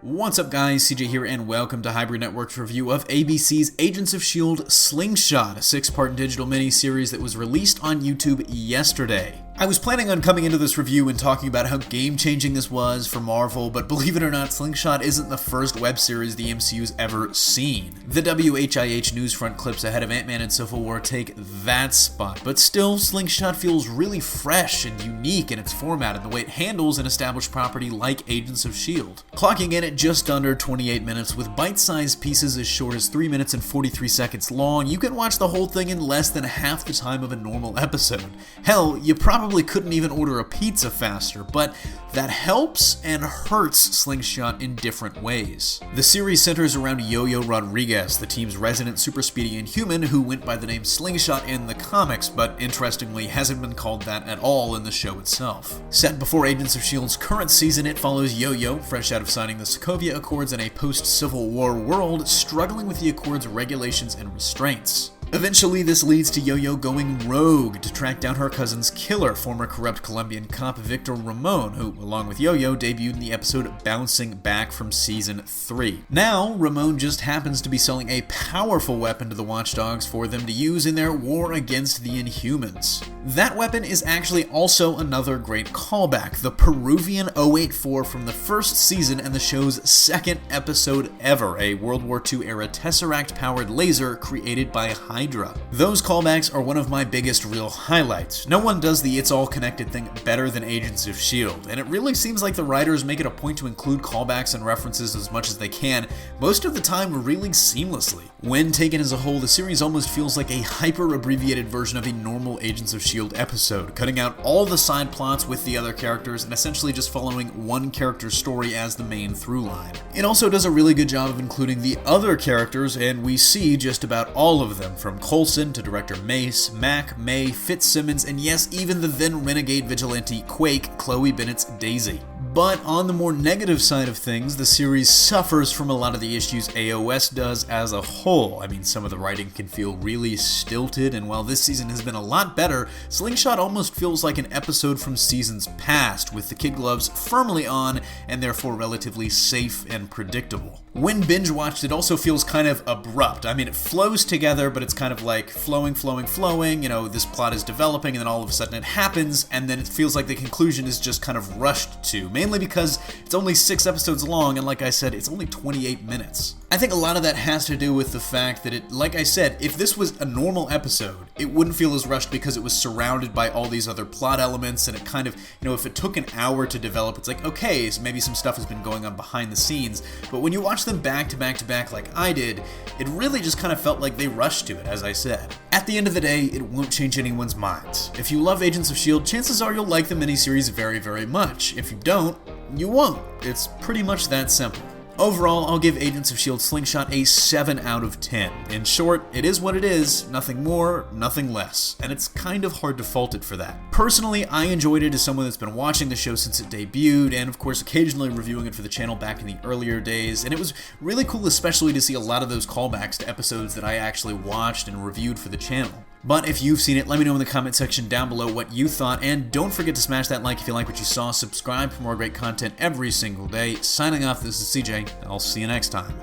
What's up guys, CJ here and welcome to Hybrid Network's review of ABC's Agents of S.H.I.E.L.D. Slingshot, a 6-part digital miniseries that was released on YouTube yesterday. I was planning on coming into this review and talking about how game-changing this was for Marvel, but believe it or not, Slingshot isn't the first web series the MCU's ever seen. The WHIH Newsfront clips ahead of Ant-Man and Civil War take that spot, but still, Slingshot feels really fresh and unique in its format and the way it handles an established property like Agents of S.H.I.E.L.D. Clocking in at just under 28 minutes with bite-sized pieces as short as 3 minutes and 43 seconds long, you can watch the whole thing in less than half the time of a normal episode. Hell, you probably couldn't even order a pizza faster, but that helps and hurts Slingshot in different ways. The series centers around Yo-Yo Rodriguez, the team's resident super speedy Inhuman who went by the name Slingshot in the comics, but interestingly hasn't been called that at all in the show itself. Set before Agents of S.H.I.E.L.D.'s current season, it follows Yo-Yo, fresh out of signing the Sokovia Accords in a post-Civil War world, struggling with the Accords' regulations and restraints. Eventually, this leads to Yo-Yo going rogue to track down her cousin's killer, former corrupt Colombian cop Victor Ramon, who, along with Yo-Yo, debuted in the episode Bouncing Back from Season 3. Now, Ramon just happens to be selling a powerful weapon to the Watchdogs for them to use in their war against the Inhumans. That weapon is actually also another great callback, the Peruvian 084 from the first season and the show's second episode ever, a World War II-era Tesseract-powered laser created by Hydra. Those callbacks are one of my biggest real highlights. No one does the It's All Connected thing better than Agents of S.H.I.E.L.D., and it really seems like the writers make it a point to include callbacks and references as much as they can, most of the time really seamlessly. When taken as a whole, the series almost feels like a hyper-abbreviated version of a normal Agents of S.H.I.E.L.D. episode, cutting out all the side plots with the other characters and essentially just following one character's story as the main through line. It also does a really good job of including the other characters, and we see just about all of them, from Coulson to director Mace, Mac, May, Fitzsimmons, and yes, even the then renegade vigilante Quake, Chloe Bennett's Daisy. But on the more negative side of things, the series suffers from a lot of the issues AOS does as a whole. I mean, some of the writing can feel really stilted, and while this season has been a lot better, Slingshot almost feels like an episode from seasons past, with the kid gloves firmly on and therefore relatively safe and predictable. When binge-watched, it also feels kind of abrupt. I mean, it flows together, but it's kind of like flowing, you know, this plot is developing, and then all of a sudden it happens, and then it feels like the conclusion is just kind of rushed to, mainly because it's only 6 episodes long, and like I said, it's only 28 minutes. I think a lot of that has to do with the fact that like I said, if this was a normal episode, it wouldn't feel as rushed because it was surrounded by all these other plot elements, and it kind of, you know, if it took an hour to develop, it's like, okay, so maybe some stuff has been going on behind the scenes, but when you watch them back to back to back like I did, it really just kind of felt like they rushed to it, as I said. At the end of the day, it won't change anyone's minds. If you love Agents of S.H.I.E.L.D., chances are you'll like the miniseries very, very much. If you don't, you won't. It's pretty much that simple. Overall, I'll give Agents of S.H.I.E.L.D. Slingshot a 7 out of 10. In short, it is what it is, nothing more, nothing less, and it's kind of hard to fault it for that. Personally, I enjoyed it as someone that's been watching the show since it debuted, and of course occasionally reviewing it for the channel back in the earlier days, and it was really cool especially to see a lot of those callbacks to episodes that I actually watched and reviewed for the channel. But if you've seen it, let me know in the comment section down below what you thought, and don't forget to smash that like if you like what you saw, subscribe for more great content every single day. Signing off, this is CJ, and I'll see you next time.